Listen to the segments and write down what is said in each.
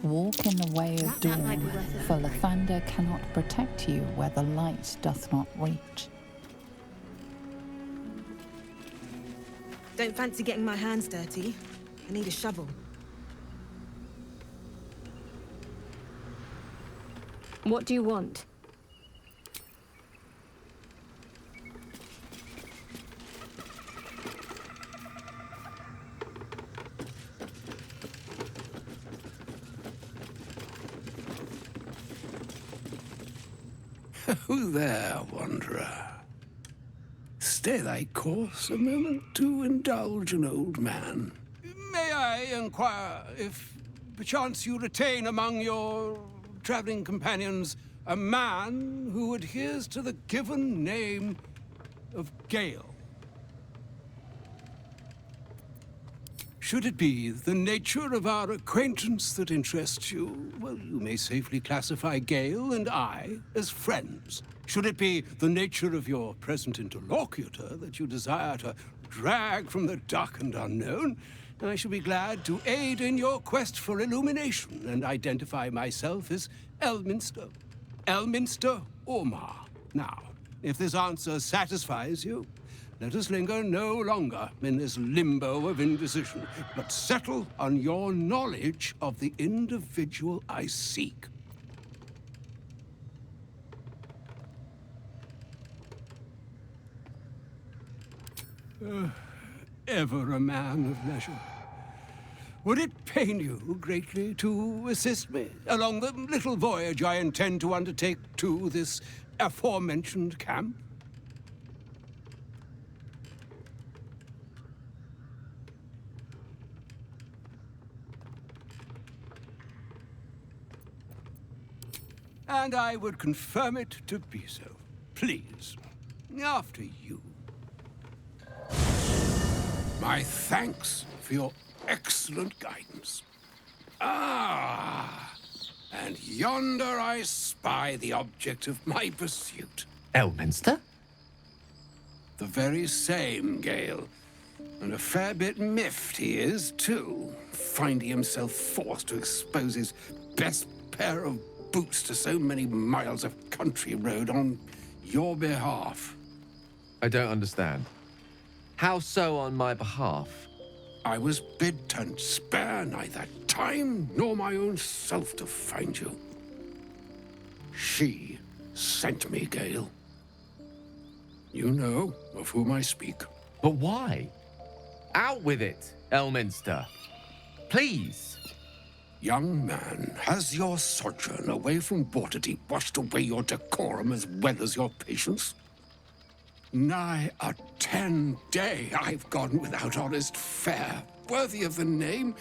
Walk in the way of dawn, for the thunder cannot protect you where the light doth not reach. Don't fancy getting my hands dirty. I need a shovel. What do you want? Who there, wanderer? Stay thy course a moment to indulge an old man. May I inquire if perchance you retain among your traveling companions a man who adheres to the given name of Gale? Should it be the nature of our acquaintance that interests you, well, you may safely classify Gale and I as friends. Should it be the nature of your present interlocutor that you desire to drag from the dark and unknown, I shall be glad to aid in your quest for illumination and identify myself as Elminster. Elminster Ormar. Now, if this answer satisfies you, let us linger no longer in this limbo of indecision, but settle on your knowledge of the individual I seek. Ever a man of leisure. Would it pain you greatly to assist me along the little voyage I intend to undertake to this aforementioned camp? And I would confirm it to be so. Please, after you. My thanks for your excellent guidance. Ah, and yonder I spy the object of my pursuit. Elminster? The very same, Gale. And a fair bit miffed he is, too, finding himself forced to expose his best pair of boots to so many miles of country road on your behalf. I don't understand. How so on my behalf? I was bid to spare neither time nor my own self to find you. She sent me, Gale. You know of whom I speak. But why? Out with it, Elminster. Please. Young man, has your sojourn away from Waterdeep washed away your decorum as well as your patience? Nigh a 10-day I've gone without honest fare, worthy of the name,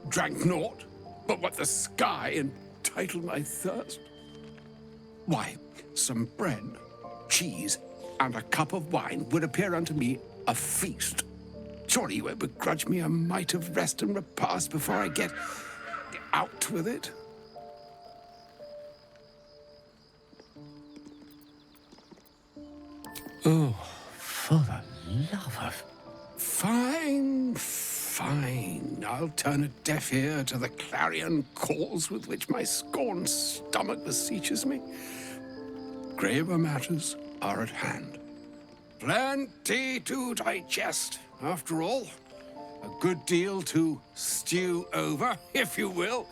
drank naught but what the sky entitled my thirst. Why, some bread, cheese, and a cup of wine would appear unto me a feast. Surely you won't begrudge me a mite of rest and repast before I get out with it? Oh, for the love of... Fine, fine. I'll turn a deaf ear to the clarion calls with which my scorned stomach beseeches me. Graver matters are at hand. Plenty to digest, after all. A good deal to stew over, if you will.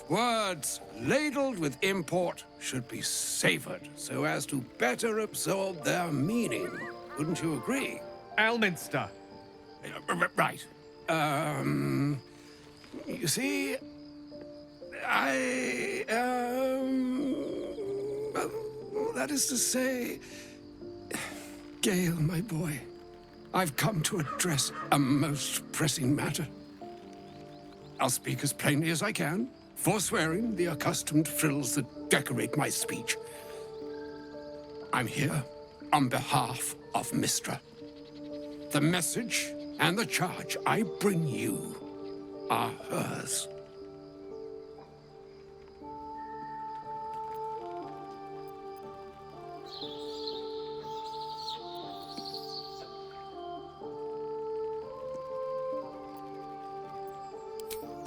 Words ladled with import should be savored so as to better absorb their meaning. Wouldn't you agree? Elminster! Right. You see, well, that is to say, Gale, my boy, I've come to address a most pressing matter. I'll speak as plainly as I can, forswearing the accustomed frills that decorate my speech. I'm here on behalf of Mystra. The message and the charge I bring you are hers.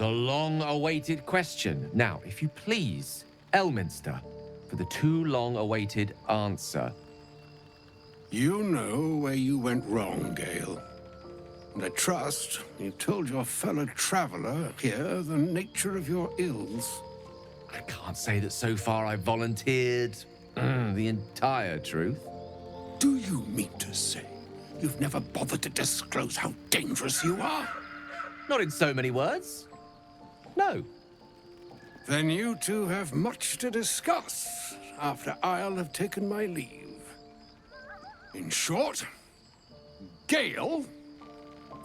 The long-awaited question. Now, if you please, Elminster, for the too long-awaited answer. You know where you went wrong, Gale. And I trust you told your fellow traveler here the nature of your ills. I can't say that so far I've volunteered the entire truth. Do you mean to say you've never bothered to disclose how dangerous you are? Not in so many words. No. Then you two have much to discuss after I'll have taken my leave. In short, Gale,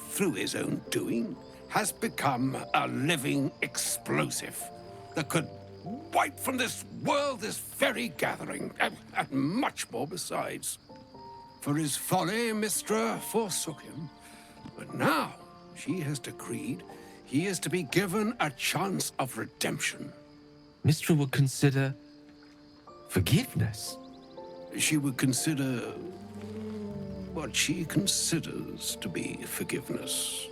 through his own doing, has become a living explosive that could wipe from this world this very gathering, and much more besides. For his folly, Mystra forsook him, but now she has decreed he is to be given a chance of redemption. Mystra would consider forgiveness. She would consider what she considers to be forgiveness.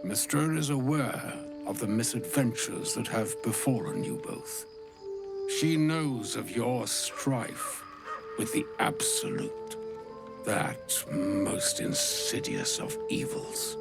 Mystra is aware of the misadventures that have befallen you both. She knows of your strife with the Absolute, that most insidious of evils.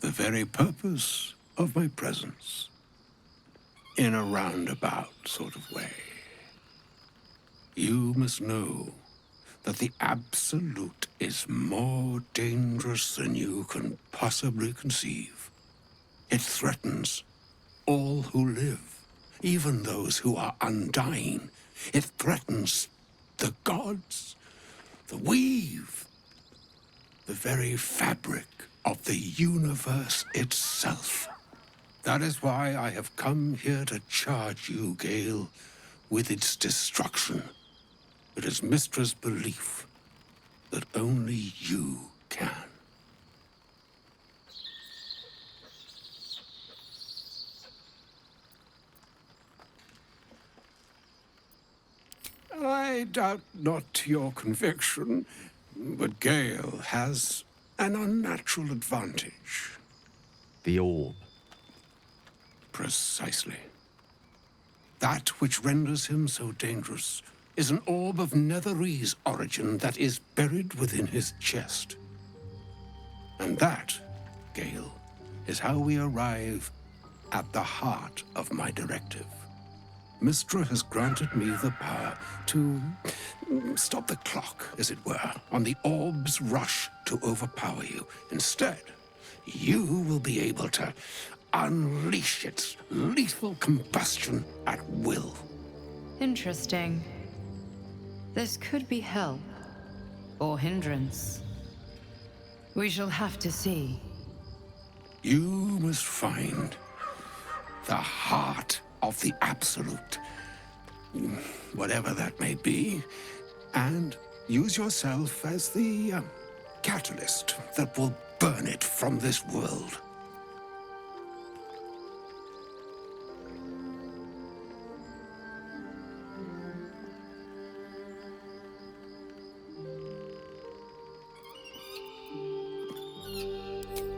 The very purpose of my presence, in a roundabout sort of way. You must know that the Absolute is more dangerous than you can possibly conceive. It threatens all who live, even those who are undying. It threatens the gods, the weave, the very fabric of the universe itself. That is why I have come here to charge you, Gale, with its destruction. It is Mystra's belief that only you can. I doubt not your conviction, but Gale has an unnatural advantage. The orb. Precisely. That which renders him so dangerous is an orb of Netherese origin that is buried within his chest. And that, Gale, is how we arrive at the heart of my directive. Mystra has granted me the power to stop the clock, as it were, on the orb's rush to overpower you. Instead, you will be able to unleash its lethal combustion at will. Interesting. This could be help, or hindrance. We shall have to see. You must find the heart of the Absolute, whatever that may be, and use yourself as the catalyst that will burn it from this world.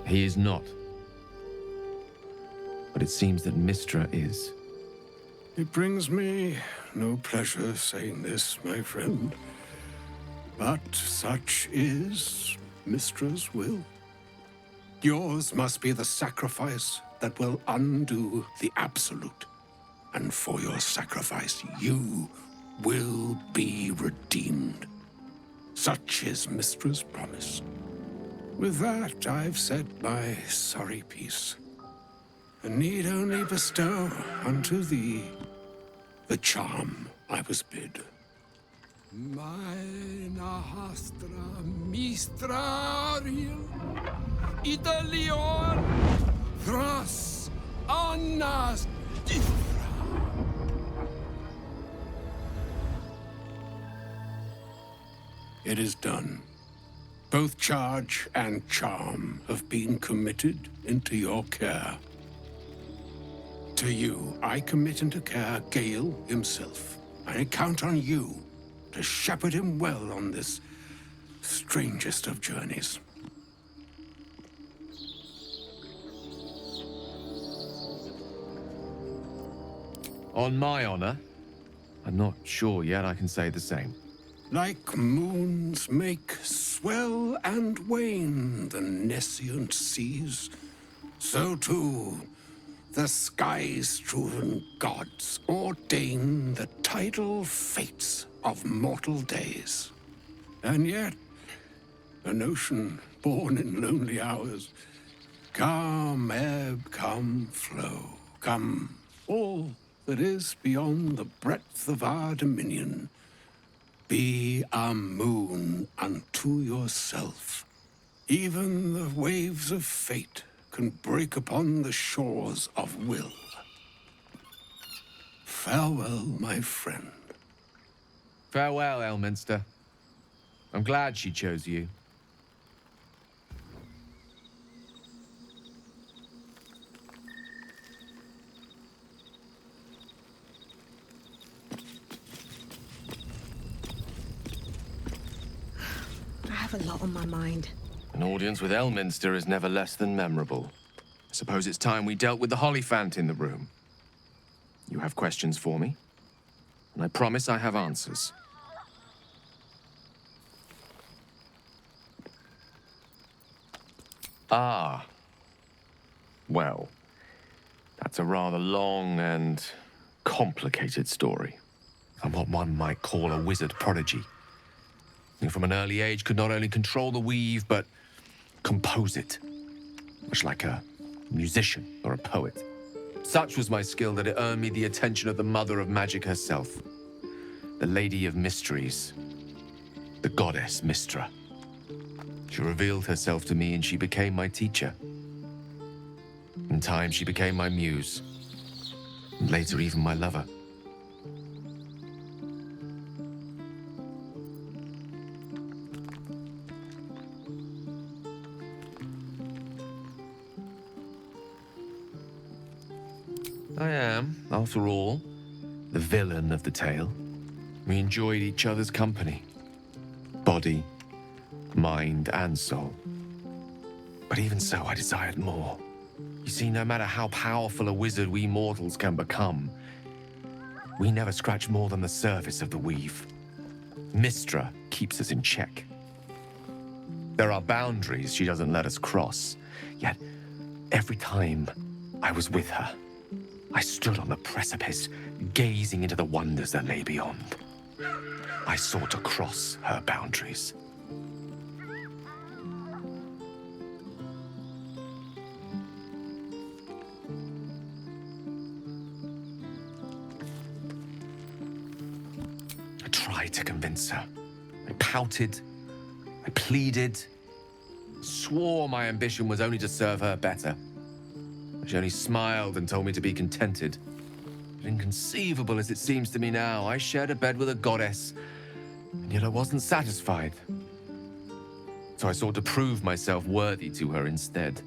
He is not. But it seems that Mystra is. It brings me no pleasure saying this, my friend, but such is Mystra's will. Yours must be the sacrifice that will undo the Absolute, and for your sacrifice you will be redeemed. Such is Mystra's promise. With that, I've said my sorry piece, and need only bestow unto thee the charm I was bid. Meine hastra mistrariel, Italion, thras annas diffra. It is done. Both charge and charm have been committed into your care. To you, I commit into care Gale himself. I count on you to shepherd him well on this strangest of journeys. On my honor, I'm not sure yet I can say the same. Like moons make swell and wane the nescient seas, so too the sky-strewn gods ordain the tidal fates of mortal days. And yet, an ocean born in lonely hours, come ebb, come flow, come all that is beyond the breadth of our dominion. Be a moon unto yourself. Even the waves of fate can break upon the shores of will. Farewell, my friend. Farewell, Elminster. I'm glad she chose you. I have a lot on my mind. An audience with Elminster is never less than memorable. I suppose it's time we dealt with the Hollyphant in the room. You have questions for me, and I promise I have answers. Ah. Well, that's a rather long and complicated story. I'm what one might call a wizard prodigy. Who from an early age could not only control the weave, but compose it. Much like a musician or a poet. Such was my skill that it earned me the attention of the mother of magic herself. The Lady of Mysteries. The goddess Mystra. She revealed herself to me and she became my teacher. In time, she became my muse. And later, even my lover. I am, after all, the villain of the tale. We enjoyed each other's company. Body, mind, and soul. But even so, I desired more. You see, no matter how powerful a wizard we mortals can become, we never scratch more than the surface of the weave. Mystra keeps us in check. There are boundaries she doesn't let us cross, yet every time I was with her, I stood on the precipice, gazing into the wonders that lay beyond. I sought to cross her boundaries. I tried to convince her. I pouted. I pleaded. Swore my ambition was only to serve her better. She only smiled and told me to be contented. But inconceivable as it seems to me now, I shared a bed with a goddess, and yet I wasn't satisfied. So I sought to prove myself worthy to her instead.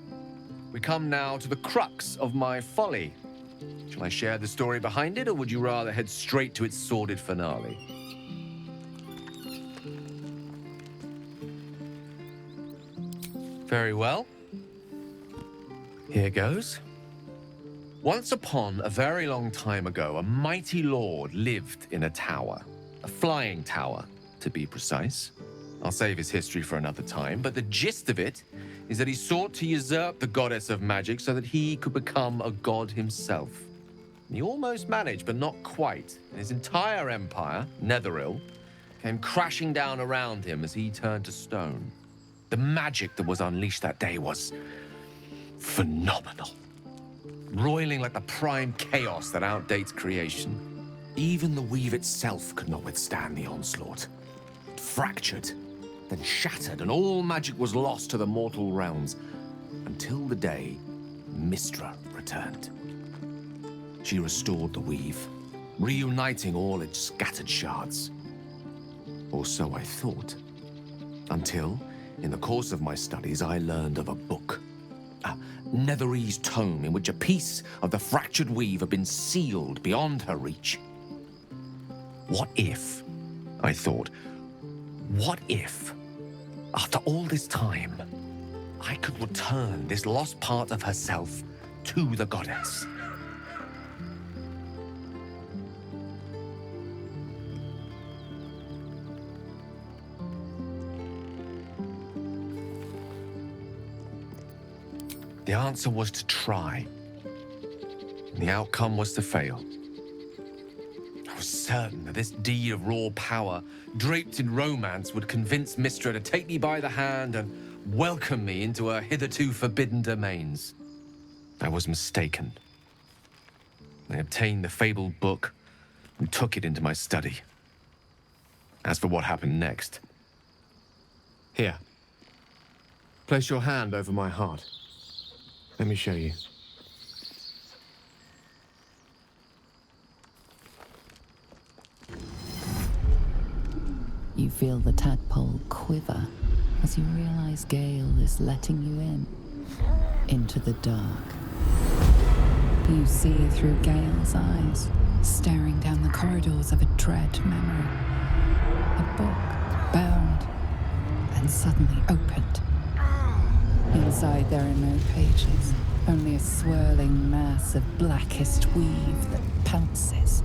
We come now to the crux of my folly. Shall I share the story behind it, or would you rather head straight to its sordid finale? Very well. Here goes. Once upon a very long time ago, a mighty lord lived in a tower. A flying tower, to be precise. I'll save his history for another time, but the gist of it is that he sought to usurp the goddess of magic so that he could become a god himself. He almost managed, but not quite. And his entire empire, Netheril, came crashing down around him as he turned to stone. The magic that was unleashed that day was phenomenal. Roiling like the prime chaos that outdates creation. Even the weave itself could not withstand the onslaught. It fractured, then shattered, and all magic was lost to the mortal realms, until the day Mystra returned. She restored the weave, reuniting all its scattered shards. Or so I thought. Until, in the course of my studies, I learned of a book. A Netherese tome in which a piece of the fractured weave had been sealed beyond her reach. What if, I thought, what if, after all this time, I could return this lost part of herself to the goddess? The answer was to try. And the outcome was to fail. I was certain that this deed of raw power, draped in romance, would convince Mystra to take me by the hand and welcome me into her hitherto forbidden domains. I was mistaken. I obtained the fabled book and took it into my study. As for what happened next... Here. Place your hand over my heart. Let me show you. You feel the tadpole quiver as you realize Gale is letting you into the dark. You see through Gale's eyes, staring down the corridors of a dread memory. A book, bound, and suddenly opened. Inside there are no pages, only a swirling mass of blackest weave that pounces.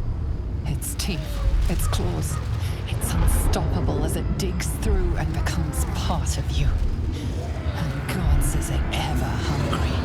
Its teeth, its claws, it's unstoppable as it digs through and becomes part of you. And gods, is it ever hungry.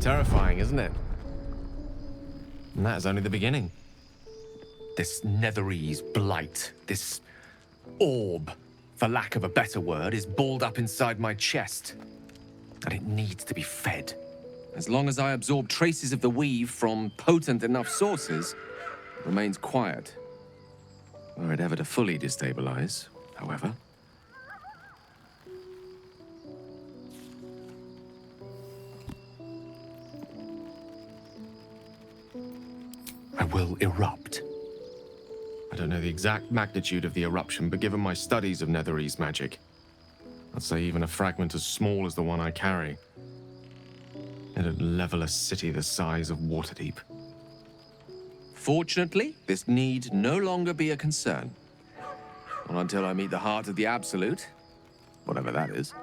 Terrifying, isn't it? And that is only the beginning. This Netherese blight, this orb, for lack of a better word, is balled up inside my chest. And it needs to be fed. As long as I absorb traces of the weave from potent enough sources, it remains quiet. Were it ever to fully destabilize, however. I will erupt. I don't know the exact magnitude of the eruption, but given my studies of Netherese magic, I'd say even a fragment as small as the one I carry, it'd level a city the size of Waterdeep. Fortunately, this need no longer be a concern. Not until I meet the heart of the Absolute, whatever that is.